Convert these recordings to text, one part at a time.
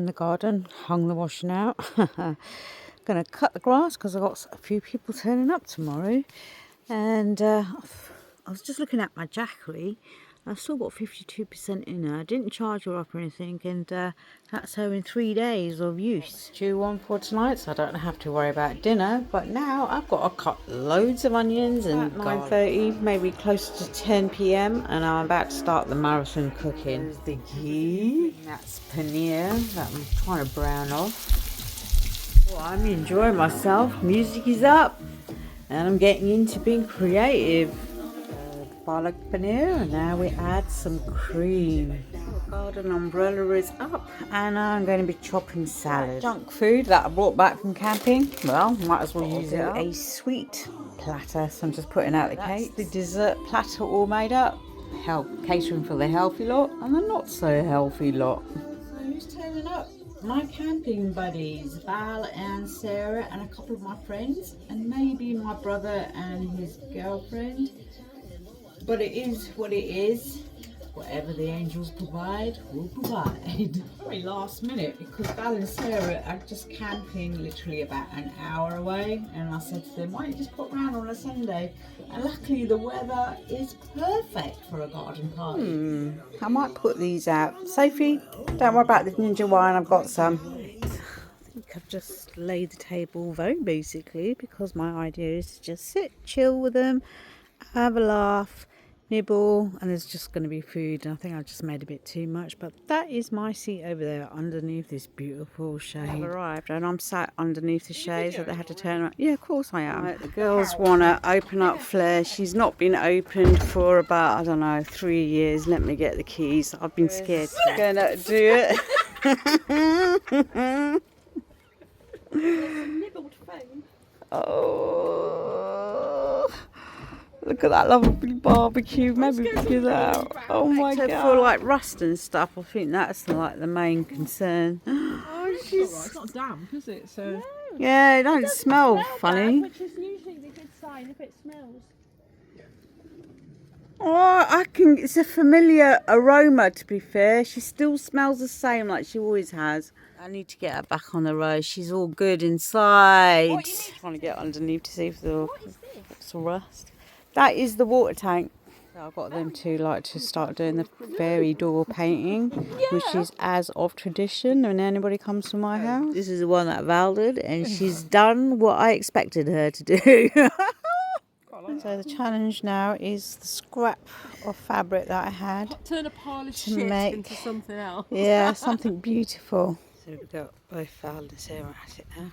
the garden, hung the washing out. Gonna cut the grass because I've got a few people turning up tomorrow. And I was just looking at my Jackery. I've still got 52% in her. I didn't charge her up or anything, and that's her in 3 days of use. Stew on for tonight, so I don't have to worry about dinner. But now I've got to cut loads of onions, and 9:30, maybe close to 10 p.m, and I'm about to start the marathon cooking. There's the ghee. That's paneer that I'm trying to brown off. Well, I'm enjoying myself. Music is up, and I'm getting into being creative. Garlic paneer, and now we add some cream. The garden umbrella is up, and I'm going to be chopping salad. Junk food that I brought back from camping, well, might as well use it up. A sweet platter, so I'm just putting out the cake. The dessert platter all made up. Catering for the healthy lot and the not so healthy lot. So who's turning up? My camping buddies, Val and Sarah, and a couple of my friends, and maybe my brother and his girlfriend. But it is what it is. Whatever the angels provide, will provide. Very last minute, because Val and Sarah are just camping literally about an hour away, and I said to them, why don't you just pop round on a Sunday? And luckily the weather is perfect for a garden party. I might put these out. Sophie, don't worry about the ginger wine, I've got some. I think I've just laid the table very basically, because my idea is to just sit, chill with them, have a laugh, nibble, and there's just going to be food. And I think I've just made a bit too much, but that is my seat over there underneath this beautiful shade. I've arrived and I'm sat underneath the shade, so they had to turn around. Yeah, of course I am. Right, the girls want to open up Flare. She's not been opened for about, I don't know, 3 years. Let me get the keys. I've been scared to gonna do it. Oh, look at that lovely barbecue. Maybe we can do that. Oh my god. For like rust and stuff, I think that's like the main concern. Oh, it's not damp, is it? So yeah, it don't smell funny. Which is usually the good sign if it smells. Oh, it's a familiar aroma, to be fair. She still smells the same like she always has. I need to get her back on the road. She's all good inside. Trying to get underneath to see if there's some rust. That is the water tank. So I've got them to start doing the fairy door painting, which is as of tradition when anybody comes to my house. This is the one that Val did, and she's done what I expected her to do. So the challenge now is the scrap of fabric that I had. turn a pile of to shit make- into something else. Yeah, something beautiful. So we've got both Val and Sarah at it now,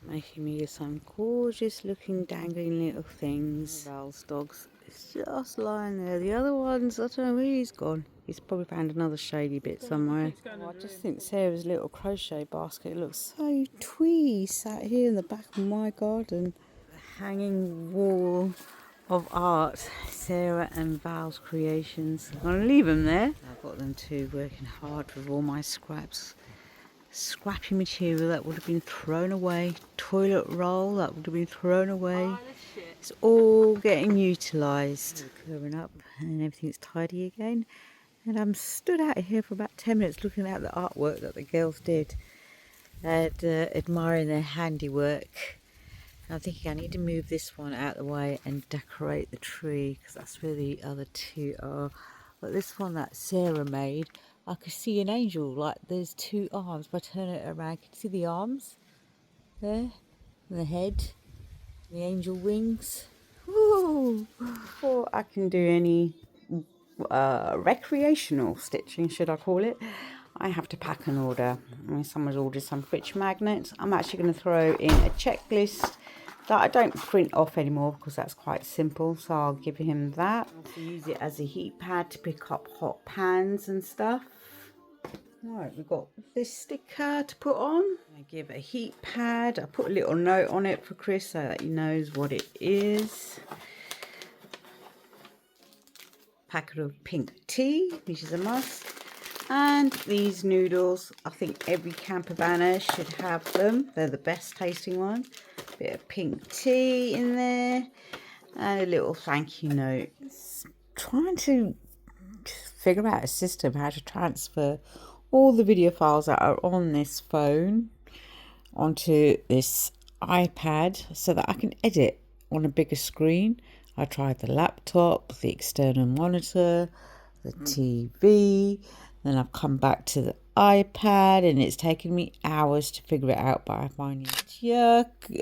making me some gorgeous looking dangling little things. Val's dog's is just lying there. The other ones, I don't know where he's gone. He's probably found another shady bit somewhere. I just think Sarah's little crochet basket looks so twee sat here in the back of my garden. The hanging wall of art, Sarah and Val's creations. I'm going to leave them there. I've got them two working hard with all my scraps. Scrappy material that would have been thrown away, toilet roll that would have been thrown away. It's all getting utilised. Clearing up and everything's tidy again. And I'm stood out here for about 10 minutes looking at the artwork that the girls did and admiring their handiwork. And I'm thinking I need to move this one out of the way and decorate the tree, because that's where the other two are. But this one that Sarah made, I could see an angel, like there's two arms. If I turn it around, can you see the arms there? And the head, the angel wings. Woo! Before I can do any recreational stitching, should I call it, I have to pack an order. I mean, someone's ordered some fridge magnets. I'm actually going to throw in a checklist that I don't print off anymore because that's quite simple, so I'll give him that. I also use it as a heat pad to pick up hot pans and stuff. Right, we've got this sticker to put on. I give a heat pad. I put a little note on it for Chris so that he knows what it is. Packet of pink tea, which is a must. And these noodles, I think every campervanner should have them. They're the best tasting ones. Bit of pink tea in there. And a little thank you note. Trying to figure out a system how to transfer all the video files that are on this phone onto this iPad so that I can edit on a bigger screen. I tried the laptop, the external monitor, the TV, then I've come back to the iPad, and it's taken me hours to figure it out, but I finally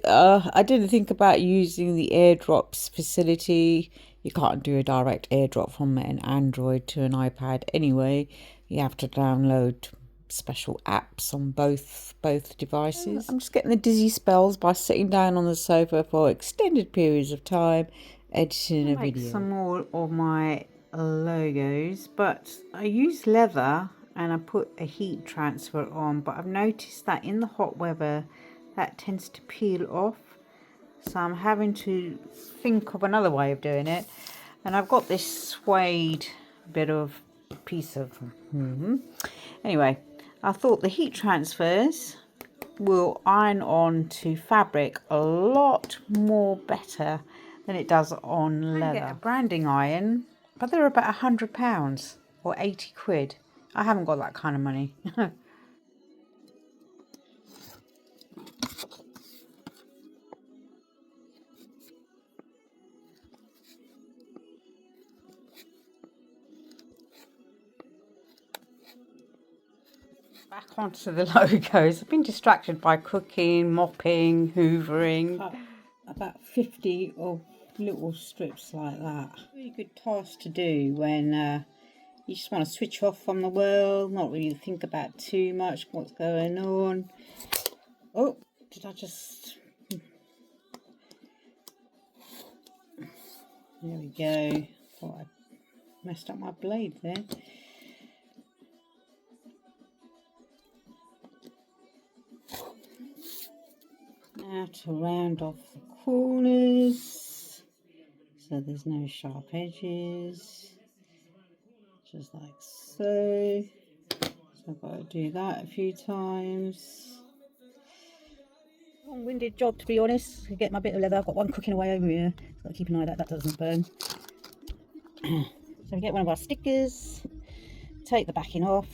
I didn't think about using the airdrops facility. You can't do a direct airdrop from an Android to an iPad anyway. You have to download special apps on both devices. I'm just getting the dizzy spells by sitting down on the sofa for extended periods of time editing a video. Some more of my logos, but I use leather and I put a heat transfer on, but I've noticed that in the hot weather that tends to peel off, so I'm having to think of another way of doing it. And I've got this suede bit of piece of anyway, I thought the heat transfers will iron on to fabric a lot more better than it does on leather. I get a branding iron, but they're about £100 or 80 quid. I haven't got that kind of money. Back onto the logos. I've been distracted by cooking, mopping, hoovering. About 50 of little strips like that. Really good task to do when you just want to switch off from the world, not really think about too much what's going on. Oh, did I just... There we go. Thought I messed up my blade there. Now to round off the corners so there's no sharp edges, just like so. So I've got to do that a few times. Long-winded job, to be honest, to get my bit of leather. I've got one cooking away over here, so I've got to keep an eye that doesn't burn. So we get one of our stickers, take the backing off,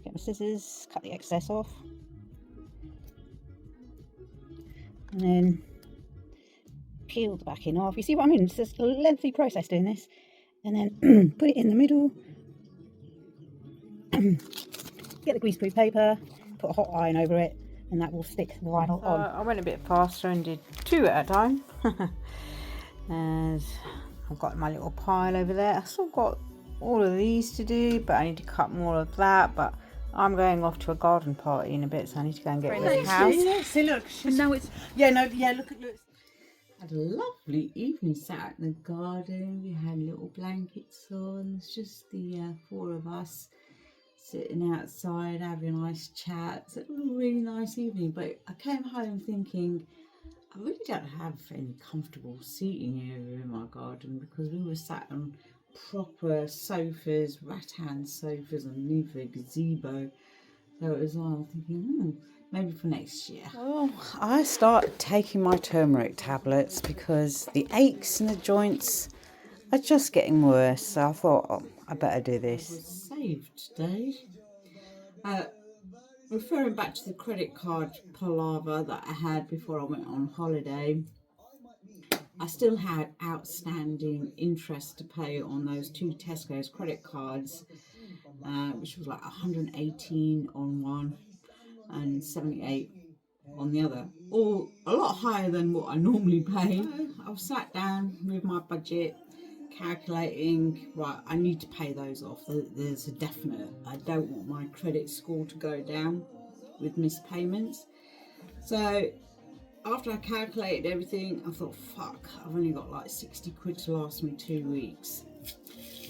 get my scissors, cut the excess off. And then peel the backing off. You see what I mean? It's just a lengthy process doing this. And then put it in the middle. Get the greaseproof paper, put a hot iron over it, and that will stick the vinyl on. I went a bit faster and did 2 at a time. And I've got my little pile over there. I've still got all of these to do, but I need to cut more of that. But I'm going off to a garden party in a bit, so I need to go and get rid of the house. See, look. And now it's... Look. Had a lovely evening, sat in the garden. We had little blankets on. It's just the 4 of us sitting outside having a nice chat. It was a really nice evening, but I came home thinking I really don't have any comfortable seating area in my garden, because we were sat on proper sofas, rattan sofas underneath a gazebo. So it was all thinking, maybe for next year. Well, I started taking my turmeric tablets because the aches in the joints are just getting worse. So I thought, I better do this. I was saved today. Referring back to the credit card palaver that I had before I went on holiday, I still had outstanding interest to pay on those 2 Tesco's credit cards, which was like 118 on one and 78 on the other, all a lot higher than what I normally pay. I've sat down with my budget, calculating, right, I need to pay those off. There's a definite, I don't want my credit score to go down with missed payments. So after I calculated everything, I thought, fuck, I've only got like 60 quid to last me 2 weeks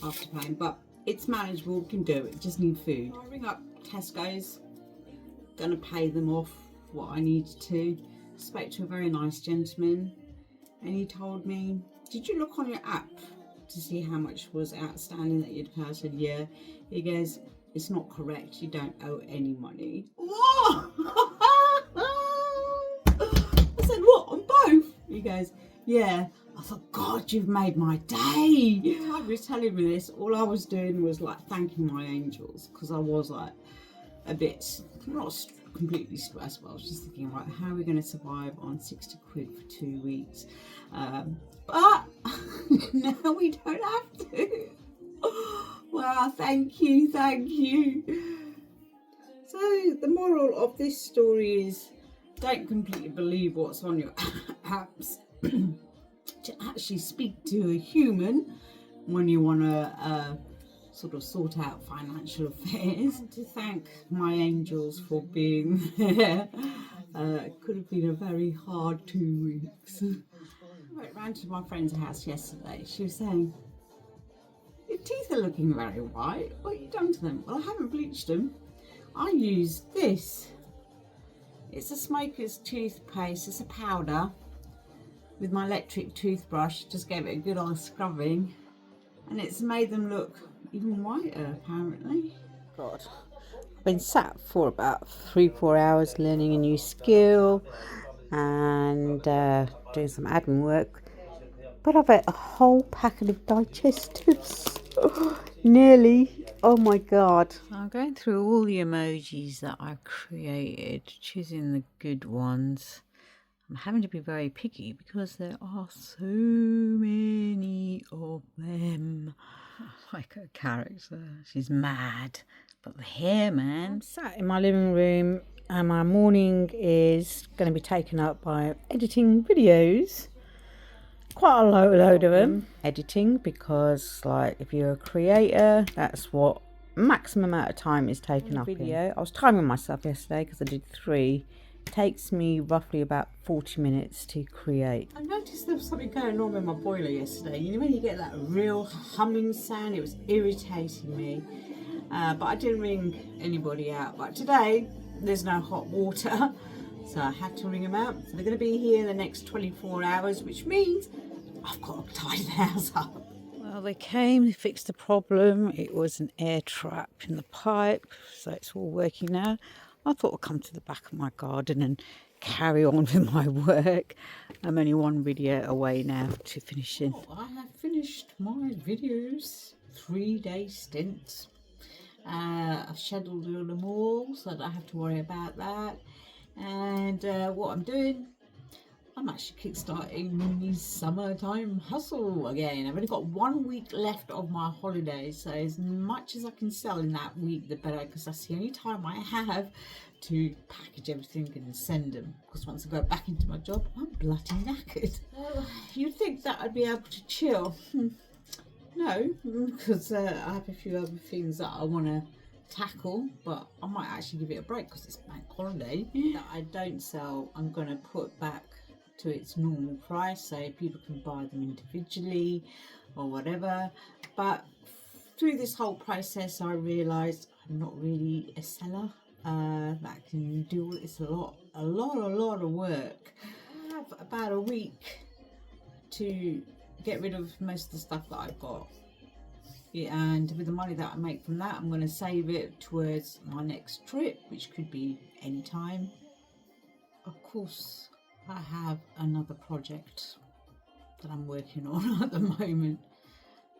after paying, but it's manageable, we can do it, just need food. I ring up Tesco's, gonna pay them off what I needed to. Spoke to a very nice gentleman, and he told me, did you look on your app to see how much was outstanding that you'd pay? I said, yeah. He goes, it's not correct, you don't owe any money. What? I said, what, on both? He goes, yeah. I thought, God, you've made my day. The time he was telling me this, all I was doing was like thanking my angels, because I was like a bit, not completely stressed, but I was just thinking, right, how are we going to survive on 60 quid for 2 weeks? But now we don't have to. Wow, thank you, thank you. So the moral of this story is, don't completely believe what's on your apps. To actually speak to a human when you want to sort of sort out financial affairs. And to thank my angels for being there. It could have been a very hard 2 weeks. I went round to my friend's house yesterday. She was saying, your teeth are looking very white. What have you done to them? Well, I haven't bleached them. I used this. It's a smoker's toothpaste. It's a powder. With my electric toothbrush, just gave it a good old scrubbing, and it's made them look even whiter, apparently. God, I've been sat for about 3-4 hours learning a new skill and doing some admin work, but I've ate a whole packet of digestives. Nearly. Oh my God. I'm going through all the emojis that I've created, choosing the good ones. I'm having to be very picky because there are so many of them. Like her character, she's mad. But the hair, man. I'm sat in my living room and my morning is going to be taken up by editing videos. Quite a load of them. Editing, because like if you're a creator, that's what maximum amount of time is taken up video. I was timing myself yesterday because I did 3. Takes me roughly about 40 minutes to create. I noticed there was something going on with my boiler yesterday. You know when you get that real humming sound? It was irritating me. But I didn't ring anybody out. But today, there's no hot water. So I had to ring them out. So they're going to be here in the next 24 hours, which means I've got to tidy the house up. Well, they came, they fixed the problem. It was an air trap in the pipe. So it's all working now. I thought I'd come to the back of my garden and carry on with my work. I'm only one video away now to finishing. Oh, I have finished my videos, 3-day stints. I've scheduled them all so I don't have to worry about that. And what I'm doing, I'm actually kickstarting Moonies summertime hustle again. I've only got 1 week left of my holiday, so as much as I can sell in that week, the better, because that's the only time I have to package everything and send them. Because once I go back into my job, I'm bloody knackered. You'd think that I'd be able to chill. No, because I have a few other things that I want to tackle, but I might actually give it a break because it's bank holiday. That I don't sell, I'm going to put back to its normal price so people can buy them individually or whatever. But through this whole process I realised I'm not really a seller that can do it. It's a lot of work. I have about a week to get rid of most of the stuff that I've got. Yeah, and with the money that I make from that, I'm going to save it towards my next trip, which could be any time. Of course, I have another project that I'm working on at the moment.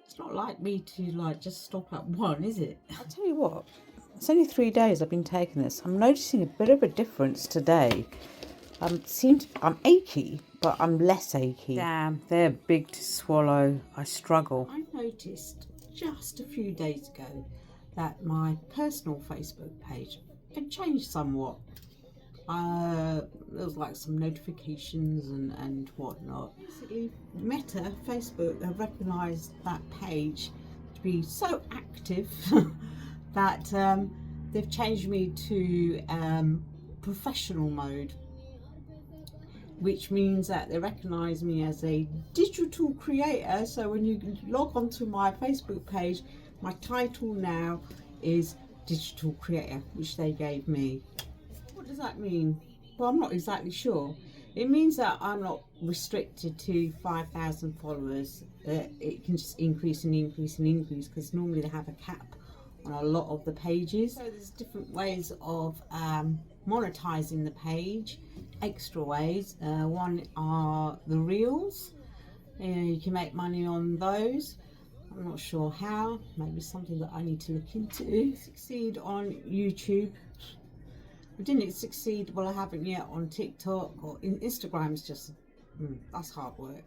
It's not like me to just stop at one, is it? I'll tell you what, it's only 3 days I've been taking this. I'm noticing a bit of a difference today. I'm achy, but I'm less achy. Damn, they're big to swallow. I struggle. I noticed just a few days ago that my personal Facebook page had changed somewhat. There was like some notifications and whatnot. Basically, Meta, Facebook, have recognised that page to be so active that they've changed me to professional mode, which means that they recognise me as a digital creator. So when you log onto my Facebook page, my title now is digital creator, which they gave me. What does that mean? Well, I'm not exactly sure. It means that I'm not restricted to 5,000 followers. It can just increase and increase and increase, because normally they have a cap on a lot of the pages. So there's different ways of monetizing the page, extra ways. One are the reels, You can make money on those. I'm not sure how. Maybe something that I need to look into. Succeed on YouTube. I didn't succeed, well, I haven't yet on TikTok or in Instagram. Is just that's hard work.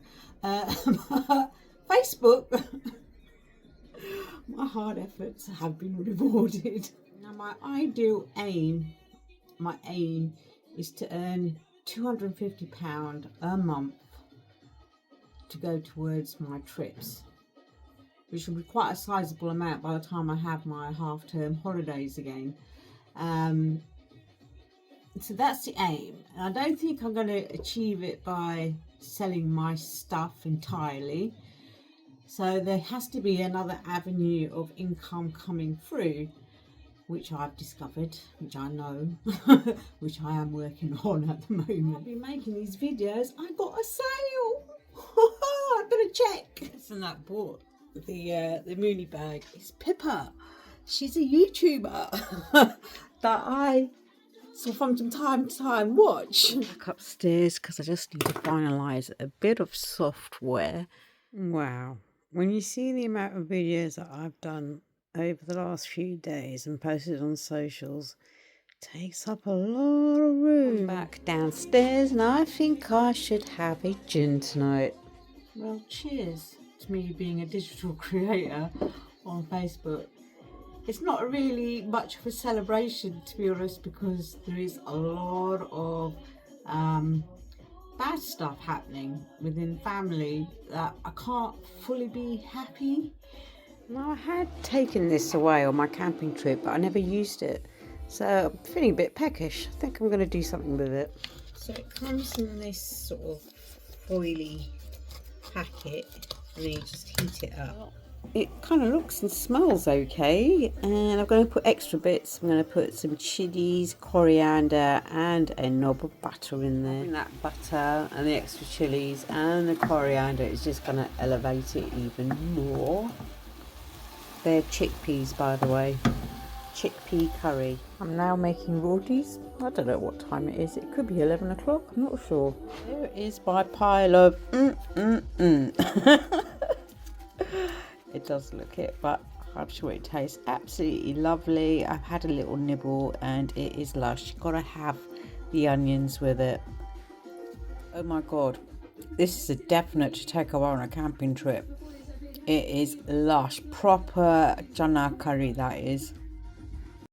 Facebook, my hard efforts have been rewarded. Now my aim is to earn £250 a month to go towards my trips, which will be quite a sizable amount by the time I have my half-term holidays again. So that's the aim. And I don't think I'm going to achieve it by selling my stuff entirely. So there has to be another avenue of income coming through, which I've discovered, which I know, which I am working on at the moment. I've been making these videos. I got a sale. I better check. And that bought the Mooney bag. It's Pippa. She's a YouTuber that I from time to time watch. Back upstairs because I just need to finalise a bit of software. Wow. When you see the amount of videos that I've done over the last few days and posted on socials, it takes up a lot of room. I'm back downstairs and I think I should have a gin tonight. Well, cheers to me being a digital creator on Facebook. It's not really much of a celebration, to be honest, because there is a lot of bad stuff happening within family that I can't fully be happy. Now, I had taken this away on my camping trip, but I never used it. So I'm feeling a bit peckish. I think I'm going to do something with it. So it comes in this sort of foily packet and then you just heat it up. It kind of looks and smells okay, and I'm going to put extra bits. I'm going to put some chilies, coriander and a knob of butter in there. And that butter and the extra chilies and the coriander is just going to elevate it even more. They're chickpeas, by the way. Chickpea curry. I'm now making rotis. I don't know what time it is. It could be 11 o'clock. I'm not sure. There is my pile of It does look it, but I'm sure it tastes absolutely lovely. I've had a little nibble and it is lush. You've got to have the onions with it. Oh my god, this is a definite to take away on a camping trip. It is lush, proper chana curry that is.